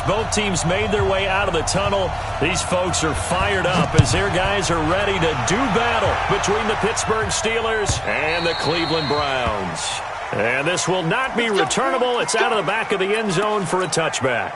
both teams made their way out of the tunnel. These folks are fired up as their guys are ready to do battle between the Pittsburgh Steelers and the Cleveland Browns. And this will not be returnable. It's out of the back of the end zone for a touchback.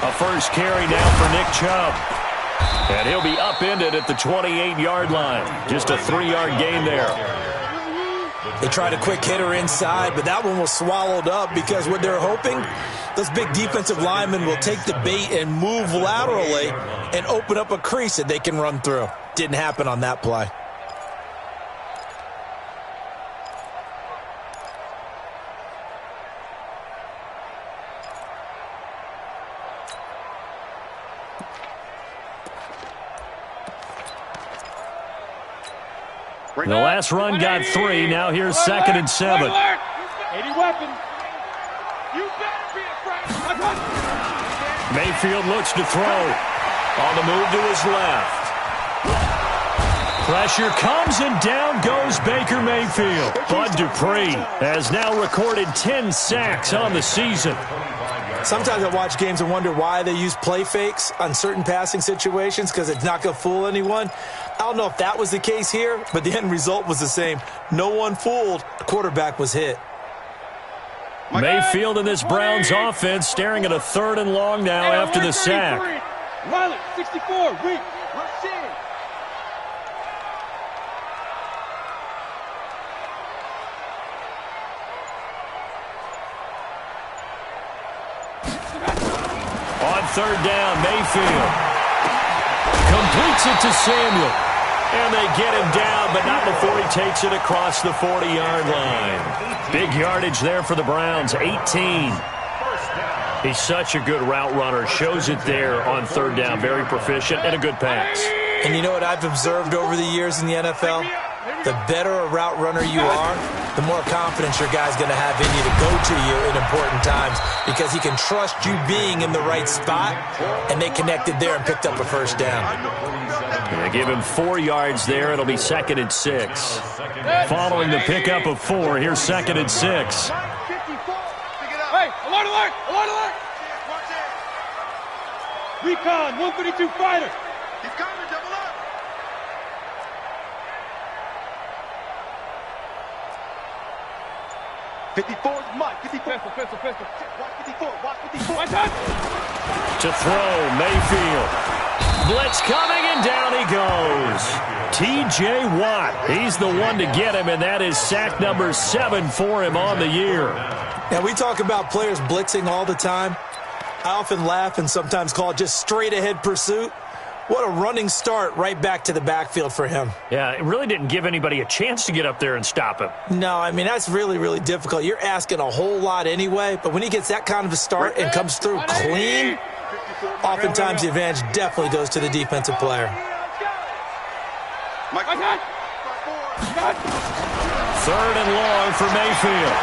A first carry now for Nick Chubb. And he'll be upended at the 28-yard line. Just a 3-yard gain there. They tried a quick hitter inside, but that one was swallowed up because what they're hoping, those big defensive linemen will take the bait and move laterally and open up a crease that they can run through. Didn't happen on that play. The last run got 3. Now here's 2nd and 7. 80 weapons. You better be afraid. Mayfield looks to throw. On the move to his left. Pressure comes and down goes Baker Mayfield. Bud Dupree has now recorded 10 sacks on the season. Sometimes I watch games and wonder why they use play fakes on certain passing situations because it's not going to fool anyone. I don't know if that was the case here, but the end result was the same. No one fooled. The quarterback was hit. Mayfield in this Browns offense staring at a 3rd and long now after the sack. Riley, 64, weak. Let's see. On 3rd down, Mayfield completes it to Samuel. And they get him down, but not before he takes it across the 40-yard line. Big yardage there for the Browns, 18. He's such a good route runner. Shows it there on 3rd down. Very proficient and a good pass. And you know what I've observed over the years in the NFL? The better a route runner you are, the more confidence your guy's going to have in you to go to you in important times because he can trust you being in the right spot, and they connected there and picked up a 1st down. They give him 4 yards there. It'll be 2nd and 6. Following the pickup of 4, here's 2nd and 6. Hey, alert, alert, alert, alert. Recon, 132 fighter. He's coming, double up. '54's Mike. 54. Pistol. Watch 54. Watch 54. To throw, Mayfield. Blitz coming, and down he goes. T.J. Watt. He's the one to get him, and that is sack number 7 for him on the year. Now, we talk about players blitzing all the time. I often laugh and sometimes call it just straight-ahead pursuit. What a running start right back to the backfield for him. Yeah, it really didn't give anybody a chance to get up there and stop him. No, I mean, that's really, really difficult. You're asking a whole lot anyway, but when he gets that kind of a start and comes through clean, oftentimes the advantage definitely goes to the defensive player. 3rd and long for Mayfield.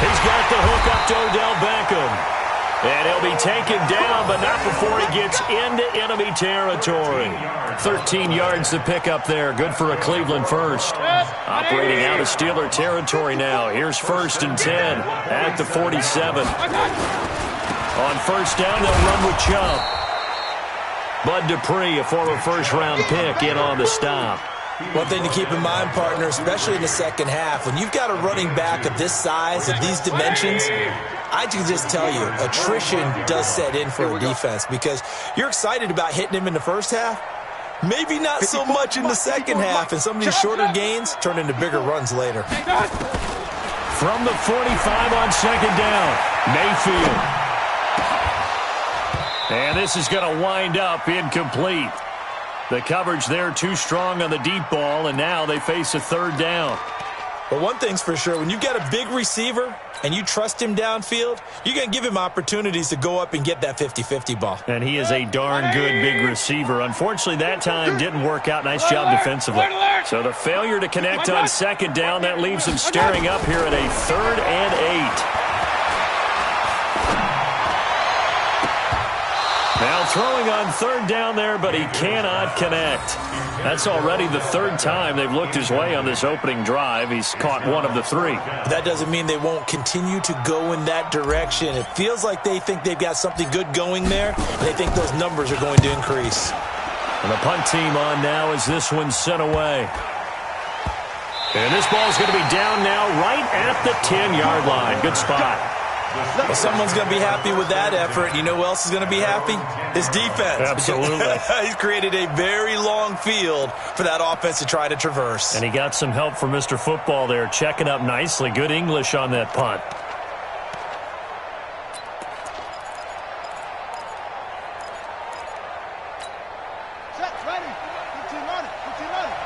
He's got the hook up to Odell Beckham. And he'll be taken down, but not before he gets into enemy territory. 13 yards to pick up there. Good for a Cleveland first. Operating out of Steeler territory now. Here's 1st and 10 at the 47. On 1st down, they'll run with Chubb. Bud Dupree, a former 1st-round pick, in on the stop. One thing to keep in mind, partner, especially in the second half, when you've got a running back of this size, of these dimensions, I can just tell you, attrition does set in for a defense because you're excited about hitting him in the first half. Maybe not so much in the second half, and some of these shorter gains turn into bigger runs later. From the 45 on 2nd down, Mayfield. And this is going to wind up incomplete. The coverage there too strong on the deep ball, and now they face a 3rd down. But one thing's for sure, when you've got a big receiver and you trust him downfield, you're going to give him opportunities to go up and get that 50-50 ball. And he is a darn good big receiver. Unfortunately, that time didn't work out. Nice job defensively. So the failure to connect on second down, that leaves him staring up here at a 3rd and 8. Now throwing on 3rd down there, but he cannot connect. That's already the 3rd time they've looked his way on this opening drive. He's caught one of the 3. That doesn't mean they won't continue to go in that direction. It feels like they think they've got something good going there, and they think those numbers are going to increase. And the punt team on now as this one's sent away. And this ball's going to be down now right at the 10-yard line. Good spot. Well, someone's going to be happy with that effort. You know who else is going to be happy? His defense. Absolutely. He's created a very long field for that offense to try to traverse. And he got some help from Mr. Football there, checking up nicely. Good English on that punt. Set, ready. Continue running. Continue running.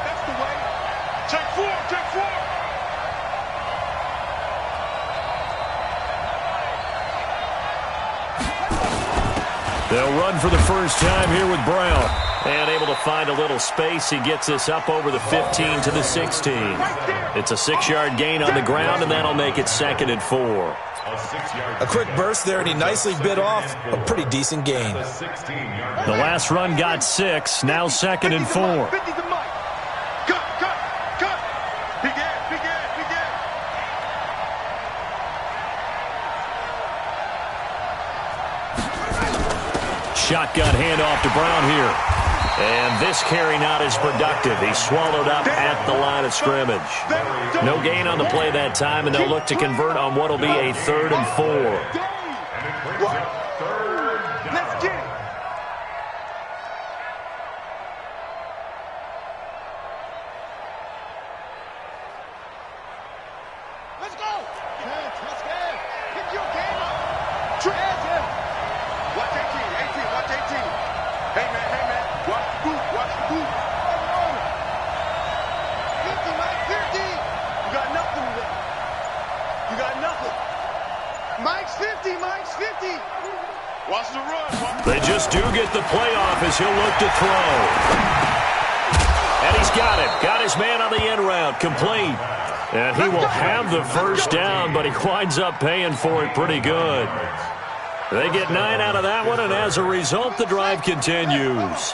That's the way. Check 4. Check 4. They'll run for the first time here with Brown. And able to find a little space. He gets this up over the 15 to the 16. It's a 6-yard gain on the ground, and that'll make it 2nd and 4. A quick burst there, and he nicely bit off a pretty decent gain. The last run got 6. Now 2nd and 4. 50 to Mike. Cut. Big ass, big ass, big ass. Shotgun handoff to Brown here. And this carry not as productive. He's swallowed up at the line of scrimmage. No gain on the play that time, and they'll look to convert on what will be a 3rd and 4. Let's get it. Let's go. Let's go. Pick your game up. Watch 18. Watch 18. Hey, man. Watch the boot. Watch the boot. 50, Mike, 50. You got nothing today. You got nothing. Mike's 50. Watch the run. They just do get the play off as he'll look to throw. And he's got it. Got his man on the end route. Complete. And he will have the first down, but he winds up paying for it pretty good. They get 9 out of that one, and as a result, the drive continues.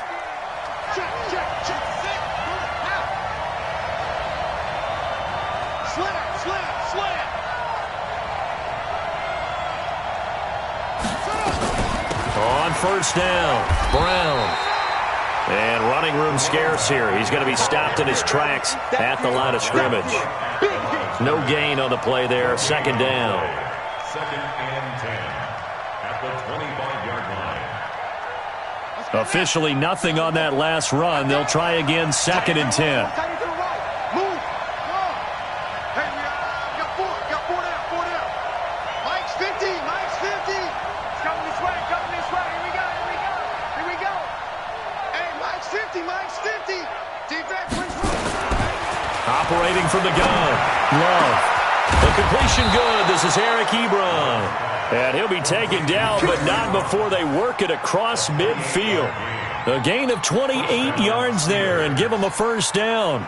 Check. Slam. On first down, Brown. And running room scarce here. He's going to be stopped in his tracks at the line of scrimmage. No gain on the play there. 2nd down. 2nd and 10 at the 25-yard line. Officially nothing on that last run. They'll try again 2nd and 10. Move. Hey, we got 4 down. Mike's 50. It's coming this way. Here we go. Hey, Mike's 50. Defense, wins. Operating from the gun. Love. The completion good. This is Eric Ebron. And he'll be taken down, but not before they work it across midfield. A gain of 28 yards there and give him a first down.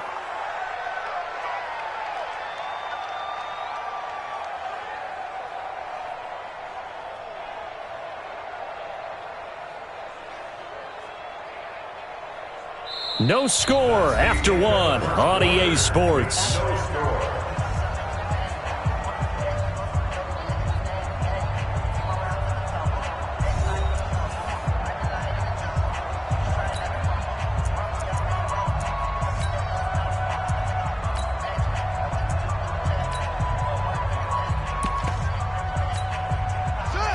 No score after 1 on EA Sports.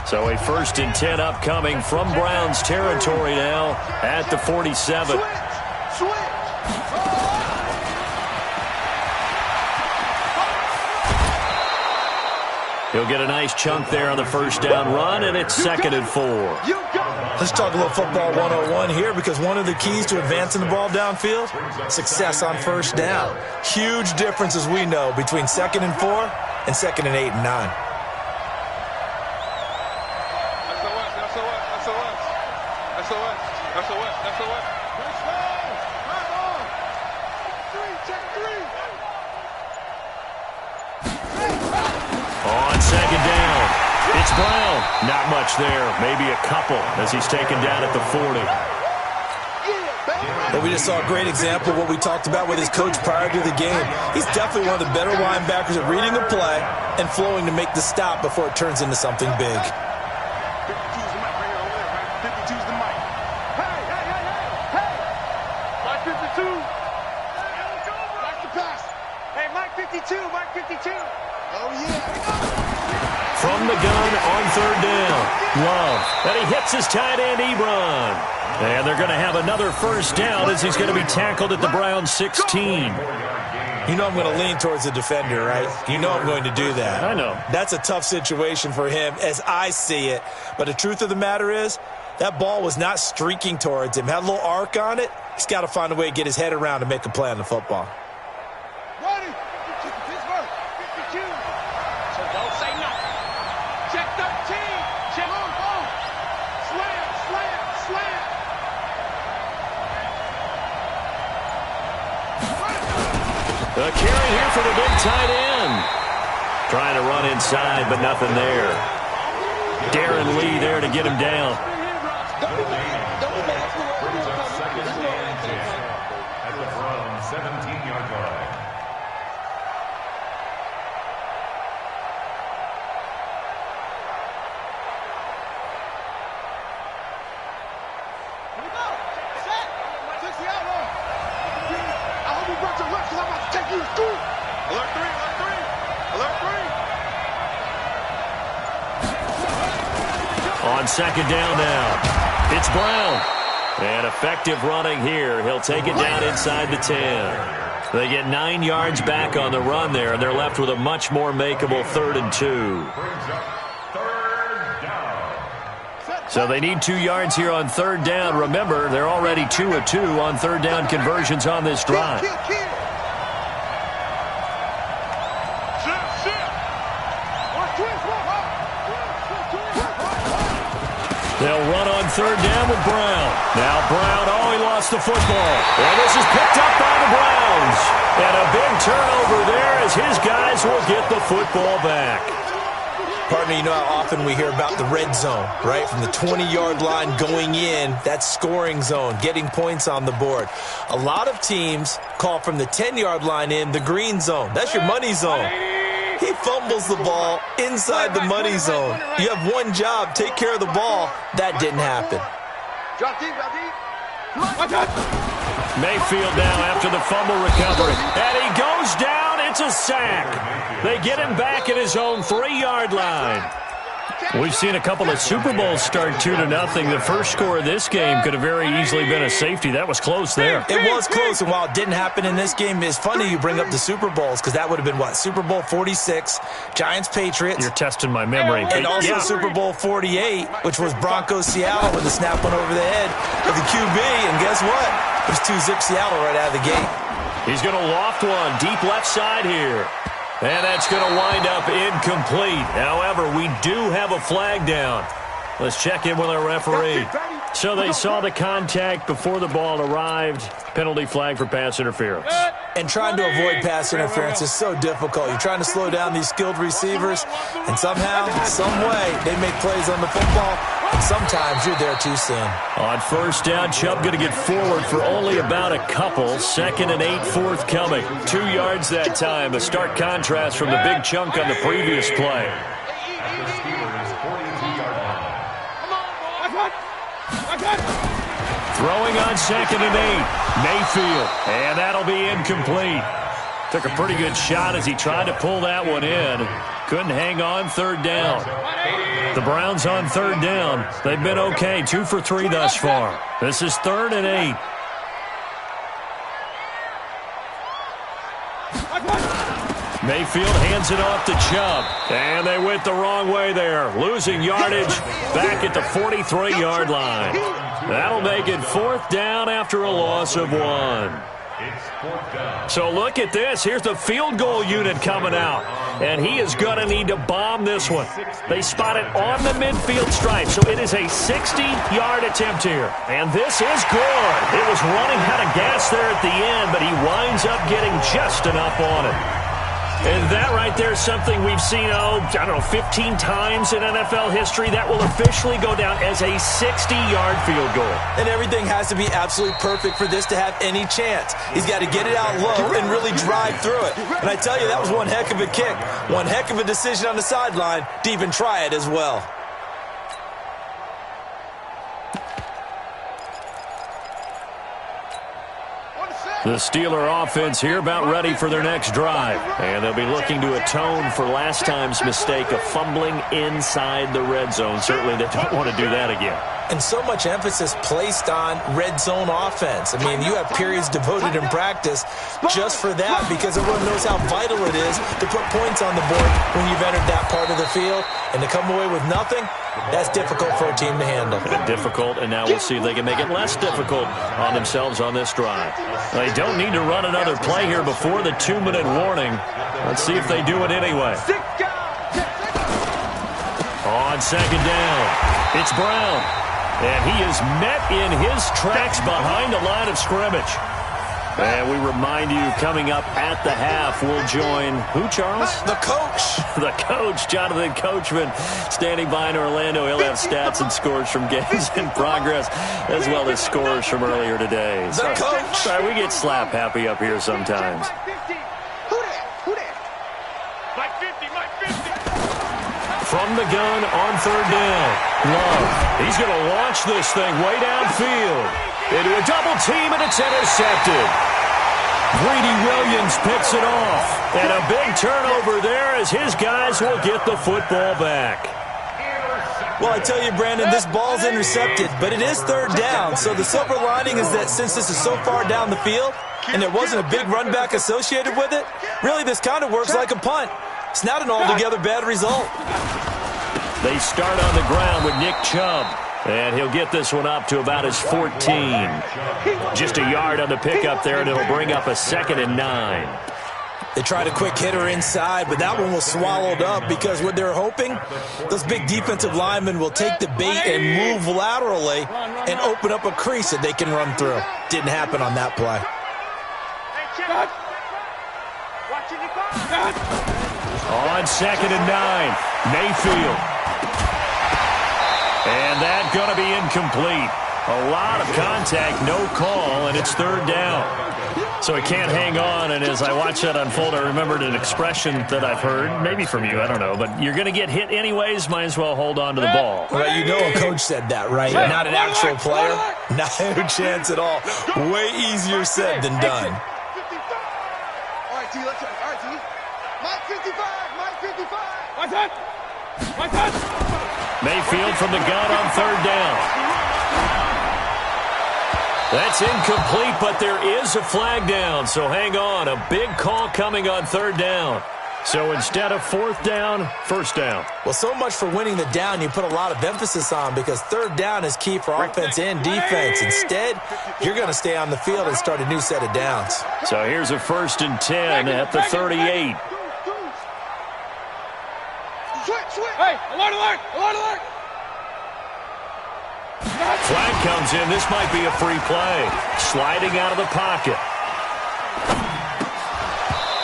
So a 1st and 10 upcoming from Browns territory now at the 47. He'll get a nice chunk there on the first down run, and it's 2nd and 4. Let's talk a little football 101 here, because one of the keys to advancing the ball downfield, success on first down. Huge difference, as we know, between 2nd and 4 and 2nd and 8 and 9. On 2nd down, it's Brown. Not much there, maybe a couple as he's taken down at the 40. Well, we just saw a great example of what we talked about with his coach prior to the game. He's definitely one of the better linebackers at reading the play and flowing to make the stop before it turns into something big. 52's the mic right here over there, right? 52's the mic. Hey! Mike 52. Watch the pass. Hey, Mike 52, Mike 52. Oh, yeah. From the gun on 3rd down, Love. And he hits his tight end, Ebron. And they're going to have another first down as he's going to be tackled at the Browns 16. You know I'm going to lean towards the defender, right? You know I'm going to do that. I know. That's a tough situation for him as I see it. But the truth of the matter is, that ball was not streaking towards him. Had a little arc on it. He's got to find a way to get his head around to make a play on the football. Ready? Pittsburgh. 52. So don't say nothing. Check 13. Check on. Slam. A carry here for the big tight end. Trying to run inside, but nothing there. Darren Lee there to get him down. At the Browns 17-yard line. Here we go. Set. 60 out long. I hope you brought your lips, because I'm about to take you to school. Alert 3, alert 3. Alert 3. On 2nd down now, it's Brown. And effective running here. He'll take it down inside the 10. They get 9 yards back on the run there, and they're left with a much more makeable 3rd and 2. So they need 2 yards here on 3rd down. Remember, they're already 2 of 2 on 3rd down conversions on this drive. They'll run on 3rd down with Brown. Now Brown, he lost the football. And this is picked up by the Browns. And a big turnover there as his guys will get the football back. Partner, you know how often we hear about the red zone, right? From the 20-yard line going in, that scoring zone, getting points on the board. A lot of teams call from the 10-yard line in the green zone. That's your money zone. He fumbles the ball inside the money zone. You have one job, take care of the ball. That didn't happen. Drop deep, drop deep. Mayfield now after the fumble recovery. And he goes down. It's a sack. They get him back at his own 3-yard line. We've seen a couple of Super Bowls start 2-0. The first score of this game could have very easily been a safety. That was close there. It was close, and while it didn't happen in this game, it's funny you bring up the Super Bowls, because that would have been, what, Super Bowl 46, Giants-Patriots. You're testing my memory. And also Super Bowl 48, which was Broncos-Seattle when the snap went over the head of the QB, and guess what? It was 2-zip Seattle right out of the gate. He's going to loft one deep left side here. And that's going to wind up incomplete. However, we do have a flag down. Let's check in with our referee. So they saw the contact before the ball arrived. Penalty flag for pass interference. And trying to avoid pass interference is so difficult. You're trying to slow down these skilled receivers, and somehow, some way, they make plays on the football, and sometimes you're there too soon. On first down, Chubb going to get forward for only about a couple. 2nd and 8 forthcoming. 2 yards that time. A stark contrast from the big chunk on the previous play. Throwing on 2nd and 8. Mayfield. And that'll be incomplete. Took a pretty good shot as he tried to pull that one in. Couldn't hang on 3rd down. The Browns on 3rd down. They've been okay. 2 for 3 thus far. This is 3rd and 8. Mayfield hands it off to Chubb. And they went the wrong way there. Losing yardage back at the 43-yard line. That'll make it 4th down after a loss of 1. So look at this. Here's the field goal unit coming out. And he is going to need to bomb this one. They spot it on the midfield stripe. So it is a 60-yard attempt here. And this is good. It was running out of gas there at the end, but he winds up getting just enough on it. And that right there is something we've seen, 15 times in NFL history. That will officially go down as a 60-yard field goal. And everything has to be absolutely perfect for this to have any chance. He's got to get it out low and really drive through it. And I tell you, that was one heck of a kick. One heck of a decision on the sideline to even try it as well. The Steeler offense here about ready for their next drive. And they'll be looking to atone for last time's mistake of fumbling inside the red zone. Certainly they don't want to do that again. And so much emphasis placed on red zone offense. I mean, you have periods devoted in practice just for that because everyone knows how vital it is to put points on the board when you've entered that part of the field. And to come away with nothing, that's difficult for a team to handle. Difficult, and now we'll see if they can make it less difficult on themselves on this drive. They don't need to run another play here before the 2-minute warning. Let's see if they do it anyway. On 2nd down, it's Brown. And he is met in his tracks behind the line of scrimmage. And we remind you, coming up at the half, we'll join who, Charles? The coach. The coach, Jonathan Coachman, standing by in Orlando. He'll have stats and scores from games in progress, as well as scores from earlier today. The coach. Sorry, we get slap happy up here sometimes. From the gun on 3rd down. Love. He's going to launch this thing way downfield. Into a double team, and it's intercepted. Greedy Williams picks it off. And a big turnover there as his guys will get the football back. Well, I tell you, Brandon, this ball's intercepted, but it is 3rd down. So the silver lining is that since this is so far down the field and there wasn't a big run back associated with it, really this kind of works like a punt. It's not an altogether bad result. They start on the ground with Nick Chubb. And he'll get this one up to about his 14. Just a yard on the pickup there, and it'll bring up a 2nd and 9. They tried a quick hitter inside, but that one was swallowed up because what they're hoping, those big defensive linemen will take the bait and move laterally and open up a crease that they can run through. Didn't happen on that play. On 2nd and 9, Mayfield. And that's going to be incomplete. A lot of contact, no call, and it's 3rd down. So he can't hang on, and as I watch that unfold, I remembered an expression that I've heard, maybe from you, I don't know, but you're going to get hit anyways, might as well hold on to the ball. Well, you know a coach said that, right? Yeah. Not an actual player. Not a chance at all. Way easier said than done. All right, T, let's go. All right, T. Mike 55, Mike 55. My touch. Mayfield from the gun on 3rd down. That's incomplete, but there is a flag down, so hang on. A big call coming on 3rd down. So instead of 4th down, 1st down. Well, so much for winning the down you put a lot of emphasis on because 3rd down is key for offense and defense. Instead, you're going to stay on the field and start a new set of downs. So here's a 1st and 10 at the 38. Hey, alert! Flag comes in. This might be a free play. Sliding out of the pocket.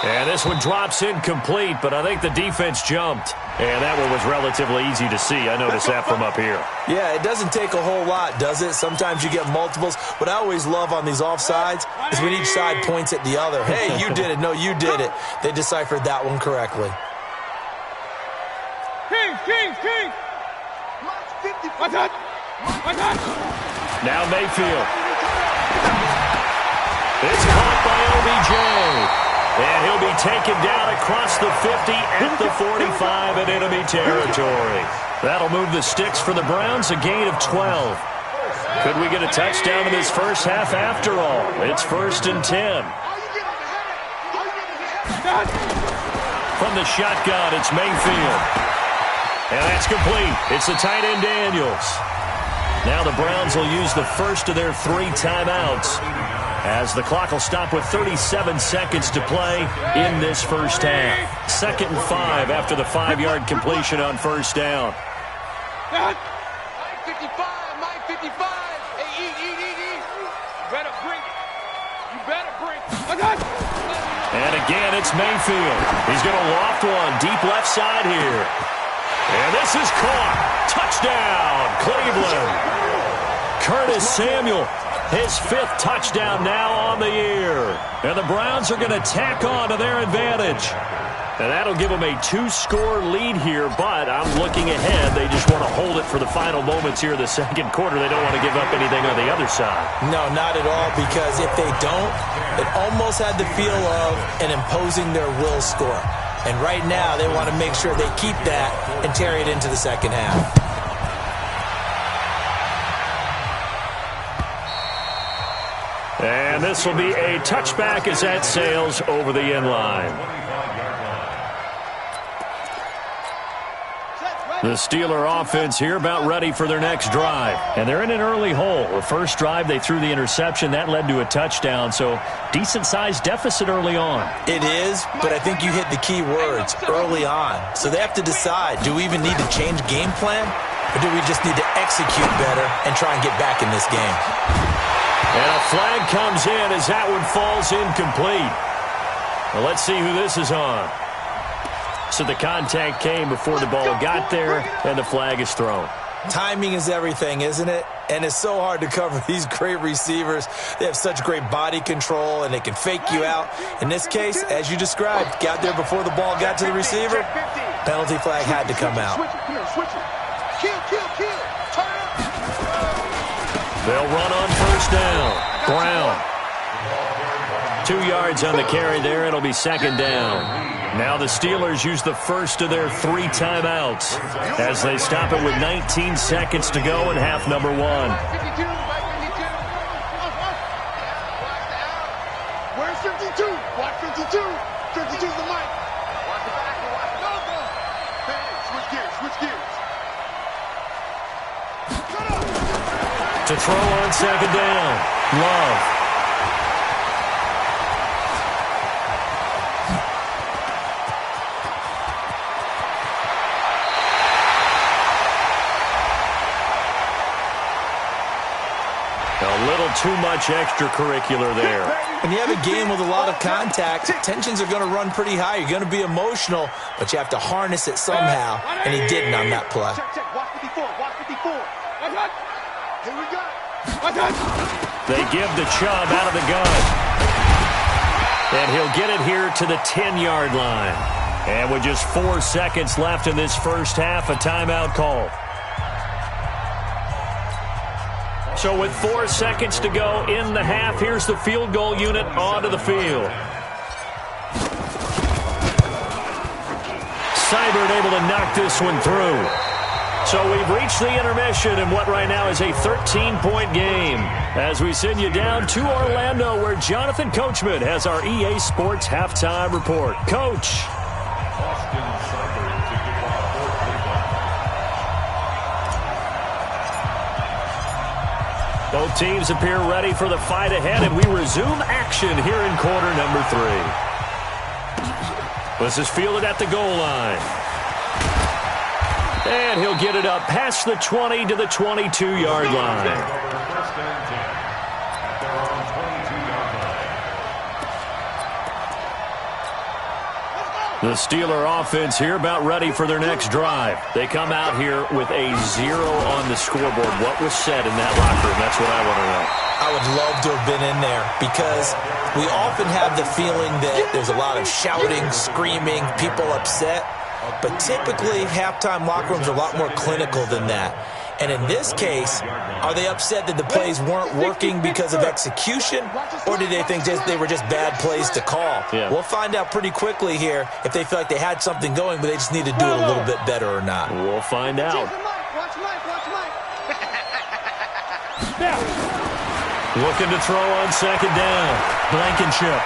And this one drops incomplete, but I think the defense jumped. And that one was relatively easy to see. I noticed that from up here. Yeah, it doesn't take a whole lot, does it? Sometimes you get multiples. What I always love on these offsides is when each side points at the other. Hey, you did it. No, you did it. They deciphered that one correctly. King! My touch! Now Mayfield. It's caught by OBJ. And he'll be taken down across the 50 at the 45 in enemy territory. That'll move the sticks for the Browns, a gain of 12. Could we get a touchdown in this first half after all? It's 1st and 10. From the shotgun, it's Mayfield. And that's complete. It's the tight end Daniels. Now the Browns will use the first of their 3 timeouts, as the clock will stop with 37 seconds to play in this first half. 2nd and 5 after the 5-yard completion on first down. Mike 55, Mike 55. Hey, eat. You better bring it. You better bring it. And again, it's Mayfield. He's going to loft one deep left side here. And this is caught. Touchdown, Cleveland. Curtis Samuel, his 5th touchdown now on the year. And the Browns are going to tack on to their advantage. And that'll give them a 2-score lead here, but I'm looking ahead. They just want to hold it for the final moments here in the second quarter. They don't want to give up anything on the other side. No, not at all, because if they don't, it almost had the feel of an imposing their will score. And right now, they want to make sure they keep that and carry it into the second half. And this will be a touchback as that sails over the end line. The Steeler offense here about ready for their next drive. And they're in an early hole. The first drive, they threw the interception. That led to a touchdown, so decent-sized deficit early on. It is, but I think you hit the key words, early on. So they have to decide, do we even need to change game plan, or do we just need to execute better and try and get back in this game? And a flag comes in as that one falls incomplete. Well, let's see who this is on. So the contact came before the ball got there, and the flag is thrown. Timing is everything, isn't it? And it's so hard to cover these great receivers. They have such great body control, and they can fake you out. In this case, as you described, got there before the ball got to the receiver. Penalty flag had to come out. They'll run on first down. Brown. 2 yards on the carry there. It'll be 2nd down. Now the Steelers use the first of their 3 timeouts as they stop it with 19 seconds to go in half number 1. Where's 52? Watch 52. 52's the mic. Watch the back. Go. Hey, switch gears. To throw on 2nd down. Love. A little too much extracurricular there. When you have a game with a lot of contact, tensions are going to run pretty high. You're going to be emotional, but you have to harness it somehow, and he didn't on that play. Check. Watch 54. Here we go. They give the Chubb out of the gun. And he'll get it here to the 10-yard line. And with just 4 seconds left in this first half, a timeout call. So with 4 seconds to go in the half, here's the field goal unit onto the field. Seibert able to knock this one through. So we've reached the intermission in what right now is a 13-point game as we send you down to Orlando where Jonathan Coachman has our EA Sports halftime report. Coach. Both teams appear ready for the fight ahead, and we resume action here in quarter number 3. This is fielded at the goal line. And he'll get it up past the 20 to the 22-yard line. The Steeler offense here about ready for their next drive. They come out here with a 0 on the scoreboard. What was said in that locker room? That's what I want to know. I would love to have been in there because we often have the feeling that there's a lot of shouting, screaming, people upset. But typically, halftime locker rooms are a lot more clinical than that. And in this case, are they upset that the plays weren't working because of execution, or did they think they were just bad plays to call? Yeah. We'll find out pretty quickly here if they feel like they had something going, but they just need to do it a little bit better or not. We'll find out. Watch Mike. Looking to throw on 2nd down. Blankenship.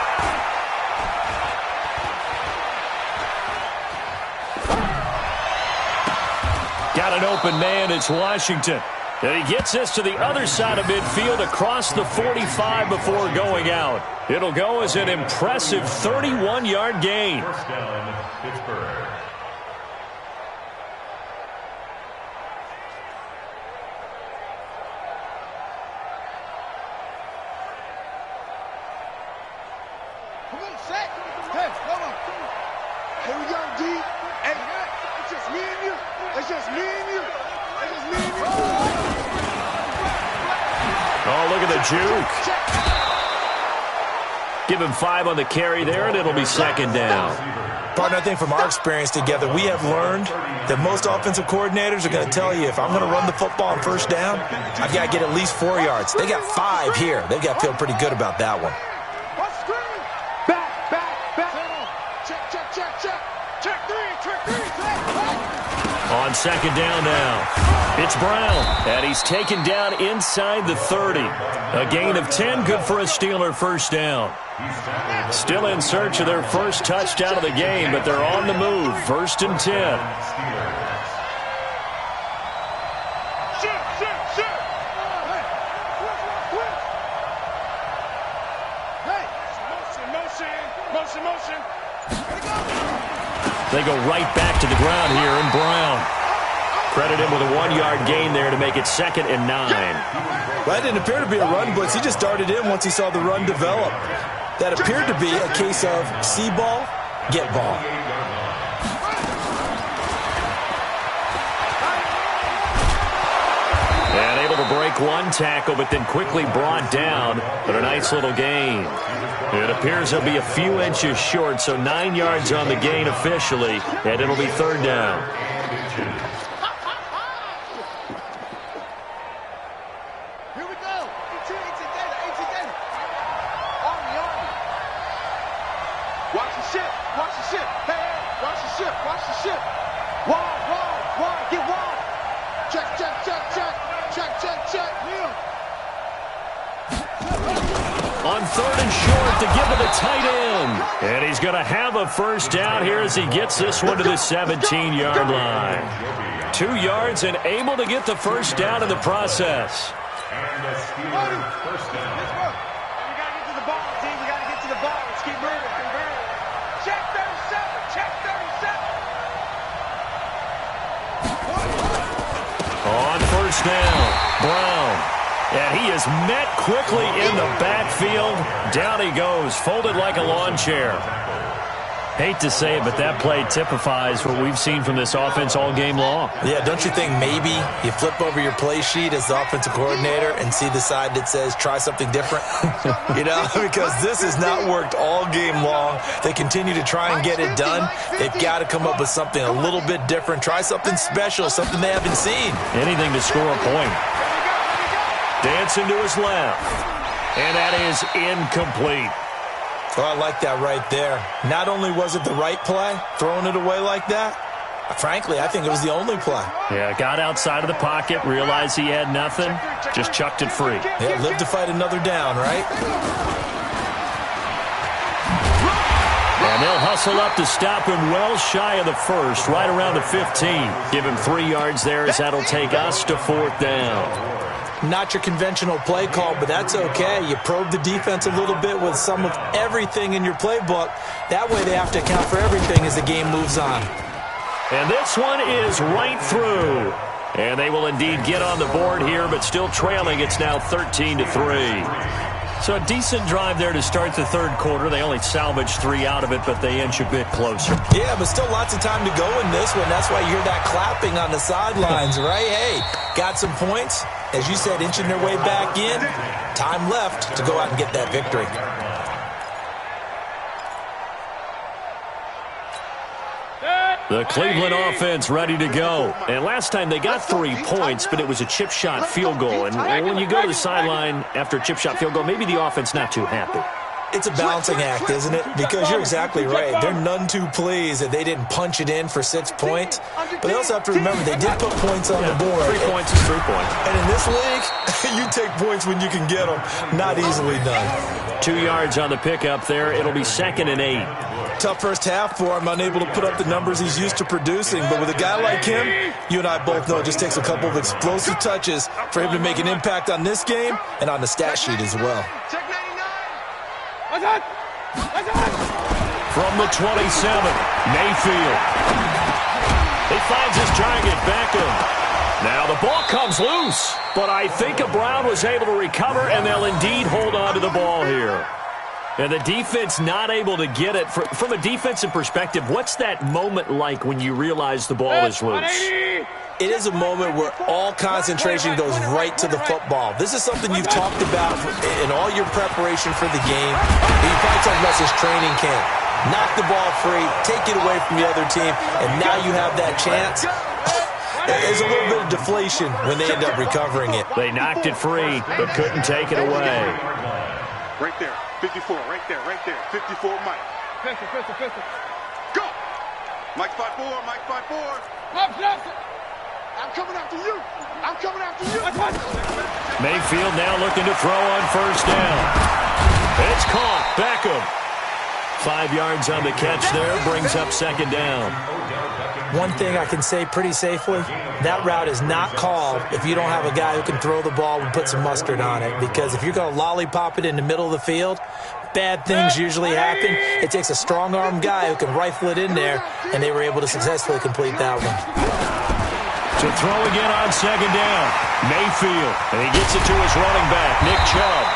Got an open man. It's Washington. And he gets this to the other side of midfield across the 45 before going out. It'll go as an impressive 31-yard gain. First down, Pittsburgh. Come on, Shaq. Hey, hold on. Here we go, D. Hey, it's just me and you. It's just me and you. It's just me and you. Oh, look at the juke. Give him 5 on the carry there, and it'll be second down. Partner, I think from our experience together, we have learned that most offensive coordinators are going to tell you, if I'm going to run the football on first down, I've got to get at least 4 yards. They got 5 here. They've got to feel pretty good about that one. Back. Check three. On second down now, it's Brown, and he's taken down inside the 30. A gain of 10, good for a Steeler first down. Still in search of their first touchdown of the game, but they're on the move. First and 10. Motion. They go right back to the ground here, and Brown. Credit him with a 1-yard gain there to make it second and 9. Well, that didn't appear to be a run blitz. He just darted in once he saw the run develop. That appeared to be a case of see ball, get ball. And able to break one tackle, but then quickly brought down. But a nice little gain. It appears he'll be a few inches short, so 9 yards on the gain officially, and it'll be third down. Here we go. 18 Army. Watch the ship. Hey, watch the ship. Wide. Get wide. Check. Neil. On third and short to give to the tight end. And he's going to have a first down here as he gets this one to the 17-yard line. 2 yards and able to get the first down in the process. And the Steelers first down. We got to get to the ball, team. We got to get to the ball. Let's keep moving. Check 37. On first down, Brown. And he is met quickly in the backfield. Down he goes, folded like a lawn chair. Hate to say it, but that play typifies what we've seen from this offense all game long. Yeah, don't you think maybe you flip over your play sheet as the offensive coordinator and see the side that says try something different? Because this has not worked all game long. They continue to try and get it done. They've got to come up with something a little bit different. Try something special, something they haven't seen. Anything to score a point. Dancing to his left. And that is incomplete. Oh, I like that right there. Not only was it the right play, throwing it away like that, frankly, I think it was the only play. Yeah, got outside of the pocket, realized he had nothing, just chucked it free. Yeah, live to fight another down, right? And they'll hustle up to stop him well shy of the first, right around the 15. Give him 3 yards there as that'll take us to fourth down. Not your conventional play call, but that's okay. You probe the defense a little bit with some of everything in your playbook. That way they have to account for everything as the game moves on. And this one is right through. And they will indeed get on the board here, but still trailing. It's now 13-3. So a decent drive there to start the third quarter. They only salvaged 3 out of it, but they inch a bit closer. Yeah, but still lots of time to go in this one. That's why you hear that clapping on the sidelines, right? Hey, got some points. As you said, inching their way back in. Time left to go out and get that victory. The Cleveland offense ready to go. And last time they got 3 points, but it was a chip shot field goal. And when you go to the sideline after a chip shot field goal, maybe the offense not too happy. It's a balancing act, isn't it? Because you're exactly right. They're none too pleased that they didn't punch it in for 6 points. But they also have to remember they did put points on the board. 3 points is 3 points. And in this league, you take points when you can get them. Not easily done. 2 yards on the pickup there. It'll be second and 8. tough first half for him, unable to put up the numbers he's used to producing. But with a guy like him, you and I both know it just takes a couple of explosive touches for him to make an impact on this game and on the stat sheet as well. Check 99. From the 27, Mayfield. He finds his target, Beckham. Now the ball comes loose, but I think Brown was able to recover, and they'll indeed hold on to the ball here. And the defense not able to get it. From a defensive perspective, what's that moment like when you realize the ball is loose? It is a moment where all concentration goes right to the football. This is something you've talked about in all your preparation for the game. You probably talked about this training camp. Knock the ball free, take it away from the other team, and now you have that chance. There's a little bit of deflation when they end up recovering it. They knocked it free, but couldn't take it away. Right there, 54, right there, 54, Mike. Pistol. Go! Mike 5-4, Mike 5-4. I'm coming after you. Mayfield now looking to throw on first down. It's caught. Beckham. 5 yards on the catch there, brings up second down. One thing I can say pretty safely, that route is not called if you don't have a guy who can throw the ball and put some mustard on it. Because if you're going to lollipop it in the middle of the field, bad things usually happen. It takes a strong-arm guy who can rifle it in there, and they were able to successfully complete that one. To throw again on second down, Mayfield, and he gets it to his running back, Nick Chubb.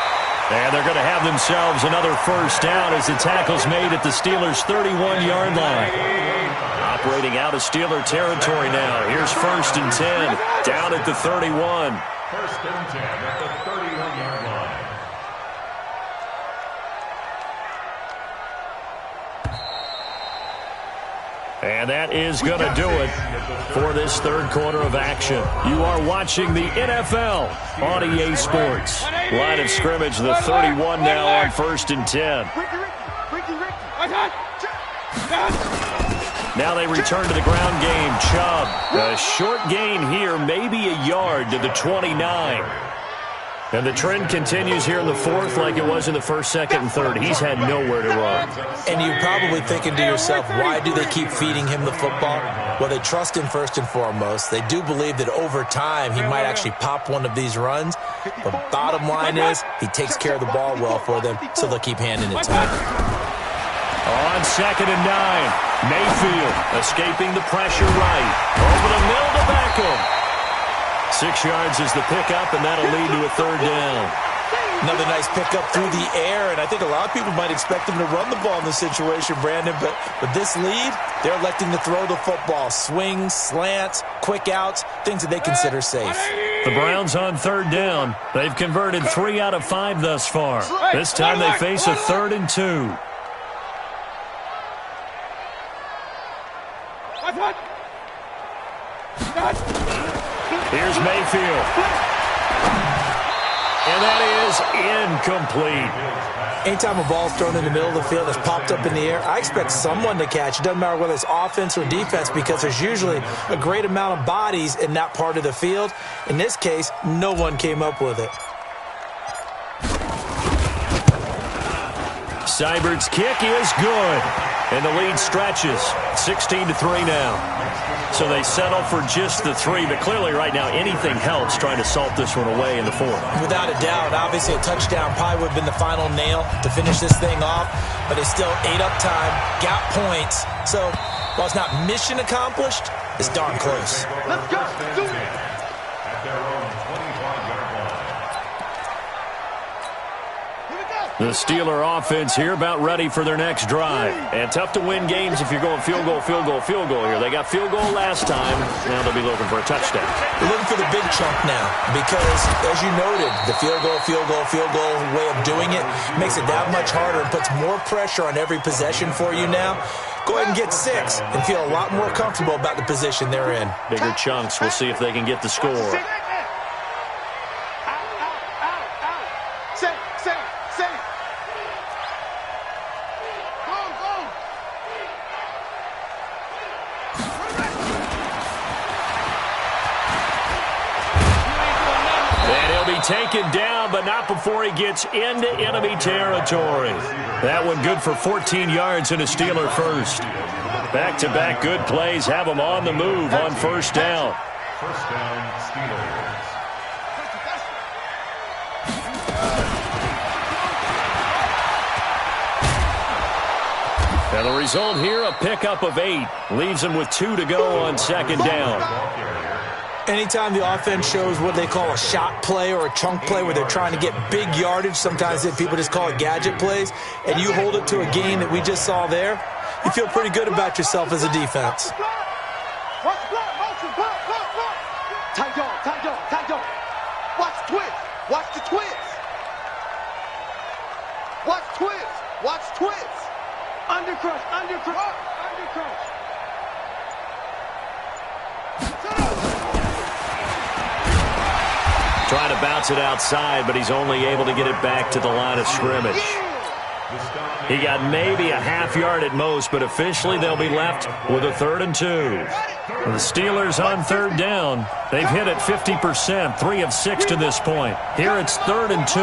And they're going to have themselves another first down as the tackle's made at the Steelers' 31-yard line. Operating out of Steeler territory now. Here's 1st and 10, down at the 31. 1st and 10 at the 31-yard line. And that is going to do it for this third quarter of action. You are watching the NFL on EA Sports. Line of scrimmage, the 31 now on 1st and 10. Now they return to the ground game. Chubb, a short gain here, maybe a yard to the 29. And the trend continues here in the fourth like it was in the first, second, and third. He's had nowhere to run. And you're probably thinking to yourself, why do they keep feeding him the football? Well, they trust him first and foremost. They do believe that over time he might actually pop one of these runs. But bottom line is he takes care of the ball well for them, so they'll keep handing it to him. On 2nd and 9, Mayfield escaping the pressure right. Over the middle to Beckham. 6 yards is the pickup, and that'll lead to a third down. Another nice pickup through the air, and I think a lot of people might expect him to run the ball in this situation, Brandon, but with this lead, they're electing to throw the football. Swings, slants, quick outs, things that they consider safe. The Browns on third down. They've converted 3 out of 5 thus far. This time they face a 3rd and 2. Here's Mayfield. And that is incomplete. Anytime a ball's thrown in the middle of the field that's popped up in the air, I expect someone to catch. It doesn't matter whether it's offense or defense because there's usually a great amount of bodies in that part of the field. In this case, no one came up with it. Seibert's kick is good. And the lead stretches. 16-3 now. So they settle for just the 3, but clearly right now anything helps trying to salt this one away in the fourth. Without a doubt, obviously a touchdown probably would have been the final nail to finish this thing off, but it's still ate up time, got points. So while it's not mission accomplished, it's darn close. Let's go. Do it. At their own 25-yard line. The Steeler offense here about ready for their next drive. And tough to win games if you're going field goal here. They got field goal last time. Now they'll be looking for a touchdown. They're looking for the big chunk now because, as you noted, the field goal way of doing it makes it that much harder and puts more pressure on every possession for you now. Go ahead and get 6 and feel a lot more comfortable about the position they're in. Bigger chunks. We'll see if they can get the score. be taken down, but not before he gets into enemy territory. That one good for 14 yards and a Steeler first. Back-to-back good plays have them on the move on first down. First down, Steelers. And the result here, a pickup of 8. Leaves them with 2 to go on second down. Anytime the offense shows what they call a shot play or a chunk play where they're trying to get big yardage, sometimes people just call it gadget plays, and you hold it to a gain that we just saw there, you feel pretty good about yourself as a defense. Watch twist. Watch the twist. Watch twist. Watch twist. Undercrush. Trying to bounce it outside, but he's only able to get it back to the line of scrimmage. He got maybe a half yard at most, but officially they'll be left with a 3rd and 2. The Steelers on third down. They've hit it 50%, 3 of 6 to this point. Here it's 3rd and 2.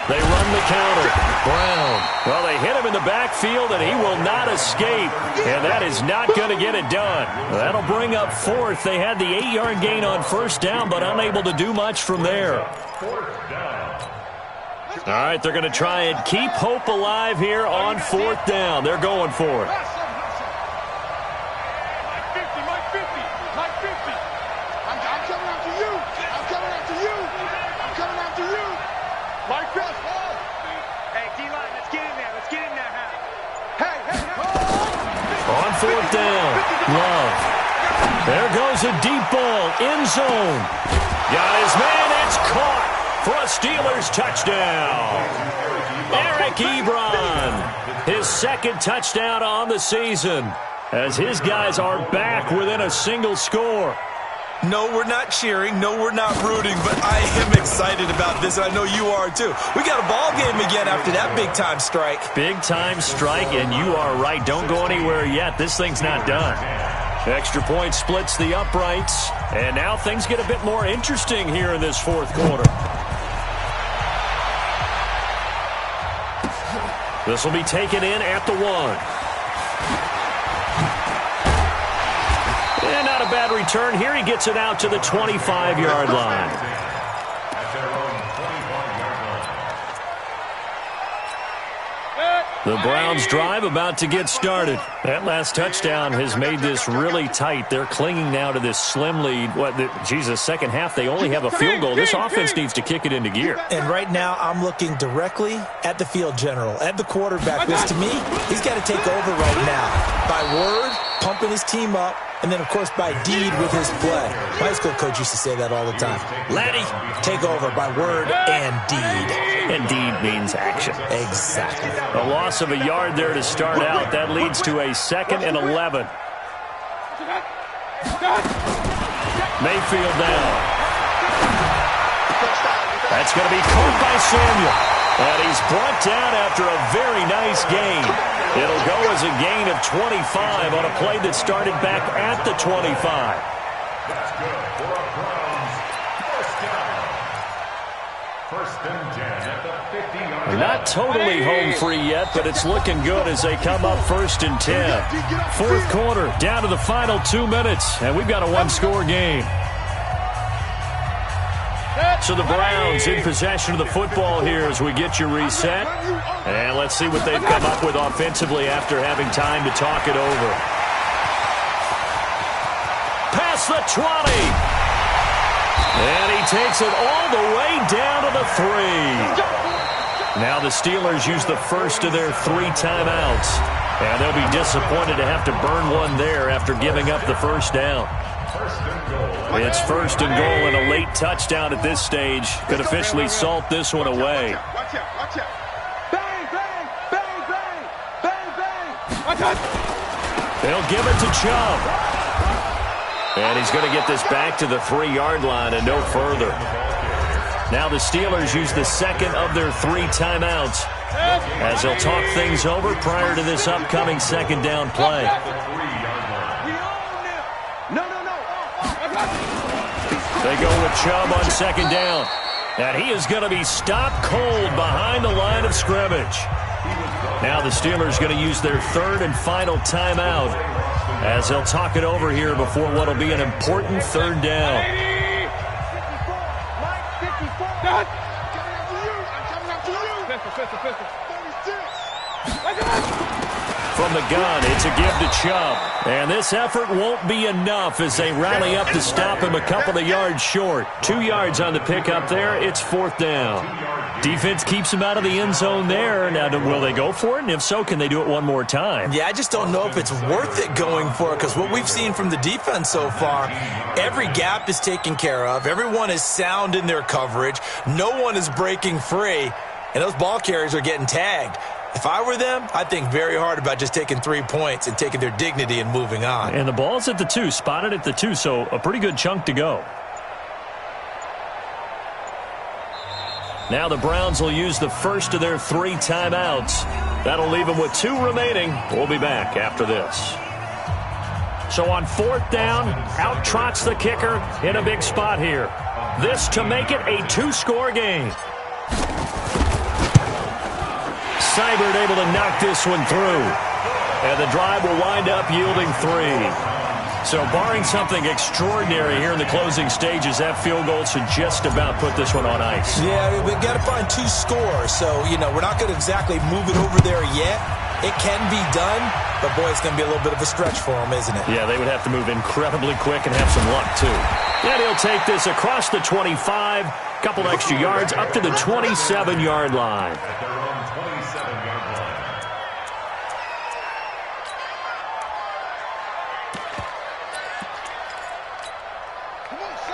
They run the counter. Brown. Well, they hit him in the backfield, and he will not escape. And that is not going to get it done. That'll bring up 4th. They had the 8-yard gain on first down, but unable to do much from there. All right, they're going to try and keep hope alive here on 4th down. They're going for it. On 4th down, Love. There goes a deep ball, end zone. Got his man, it's caught for a Steelers touchdown. Eric Ebron, his 2nd touchdown on the season, as his guys are back within a single score. No, we're not cheering. No, we're not rooting, but I am excited about this, and I know you are too. We got a ball game again after that big-time strike. Big-time strike, and you are right. Don't go anywhere yet. This thing's not done. Extra point splits the uprights, and now things get a bit more interesting here in this 4th quarter. This will be taken in at the 1. And not a bad return here. He gets it out to the 25-yard line. The Browns drive about to get started. That last touchdown has made this really tight. They're clinging now to this slim lead. Second half, they only have a field goal. This offense needs to kick it into gear. And right now, I'm looking directly at the field general, at the quarterback, because to me, he's got to take over right now. By word, pumping his team up, and then, of course, by deed with his play. My high school coach used to say that all the time. Laddie, take over by word and deed. And deed means action. Exactly. A loss of a yard there to start out. That leads to a 2nd and 11. Mayfield down. That's going to be caught by Samuel. And he's brought down after a very nice gain. It'll go as a gain of 25 on a play that started back at the 25. That's good for a Browns first down. First and 10 at the 50-yard line. Not totally home free yet, but it's looking good as they come up 1st and 10. 4th quarter, down to the final 2 minutes, and we've got a 1-score game. So the Browns in possession of the football here as we get you reset. And let's see what they've come up with offensively after having time to talk it over. Past the 20. And he takes it all the way down to the 3. Now the Steelers use the first of their 3 timeouts. And they'll be disappointed to have to burn one there after giving up the first down. It's 1st and goal, and a late touchdown at this stage could officially salt this one away. Watch out. Bang, bang, bang, bang, bang, bang. Watch out. They'll give it to Chubb. And he's going to get this back to the 3-yard line and no further. Now the Steelers use the 2nd of their 3 timeouts as they'll talk things over prior to this upcoming 2nd down play. They go with Chubb on second down. And he is going to be stopped cold behind the line of scrimmage. Now the Steelers going to use their third and final timeout as they'll talk it over here before what will be an important third down. From the gun, it's a give to Chubb. And this effort won't be enough as they rally up to stop him a couple of yards short. 2 yards on the pickup there. It's fourth down. Defense keeps him out of the end zone there. Now, will they go for it? And if so, can they do it one more time? Yeah, I just don't know if it's worth it going for it because what we've seen from the defense so far, every gap is taken care of. Everyone is sound in their coverage. No one is breaking free. And those ball carriers are getting tagged. If I were them, I'd think very hard about just taking 3 points and taking their dignity and moving on. And the ball's at the 2, spotted at the 2, so a pretty good chunk to go. Now the Browns will use the first of their 3 timeouts. That'll leave them with 2 remaining. We'll be back after this. So on fourth down, out trots the kicker in a big spot here. This to make it a 2-score game. Seibert able to knock this one through. And the drive will wind up yielding 3. So barring something extraordinary here in the closing stages, that field goal should just about put this one on ice. Yeah, we've got to find 2 scores. So, we're not going to exactly move it over there yet. It can be done, but, boy, it's going to be a little bit of a stretch for them, isn't it? Yeah, they would have to move incredibly quick and have some luck, too. And he'll take this across the 25, couple extra yards, up to the 27-yard line.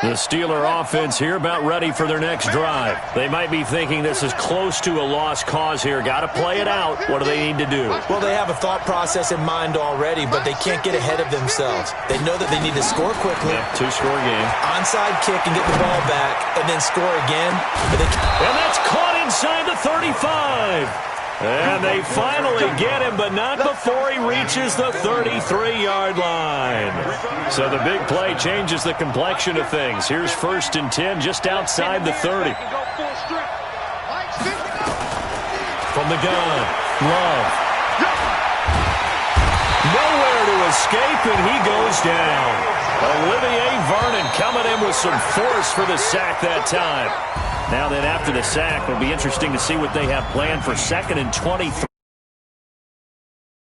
The Steeler offense here about ready for their next drive. They might be thinking this is close to a lost cause here. Got to play it out. What do they need to do? Well, they have a thought process in mind already, but they can't get ahead of themselves. They know that they need to score quickly. Yeah, 2-score game. Onside kick and get the ball back, and then score again. And that's caught inside the 35. And they finally get him, but not before he reaches the 33-yard line. So the big play changes the complexion of things. Here's 1st and 10 just outside the 30. From the gun, Love. Nowhere to escape, and he goes down. Olivier Vernon coming in with some force for the sack that time. Now then, after the sack, it'll be interesting to see what they have planned for 2nd and 23.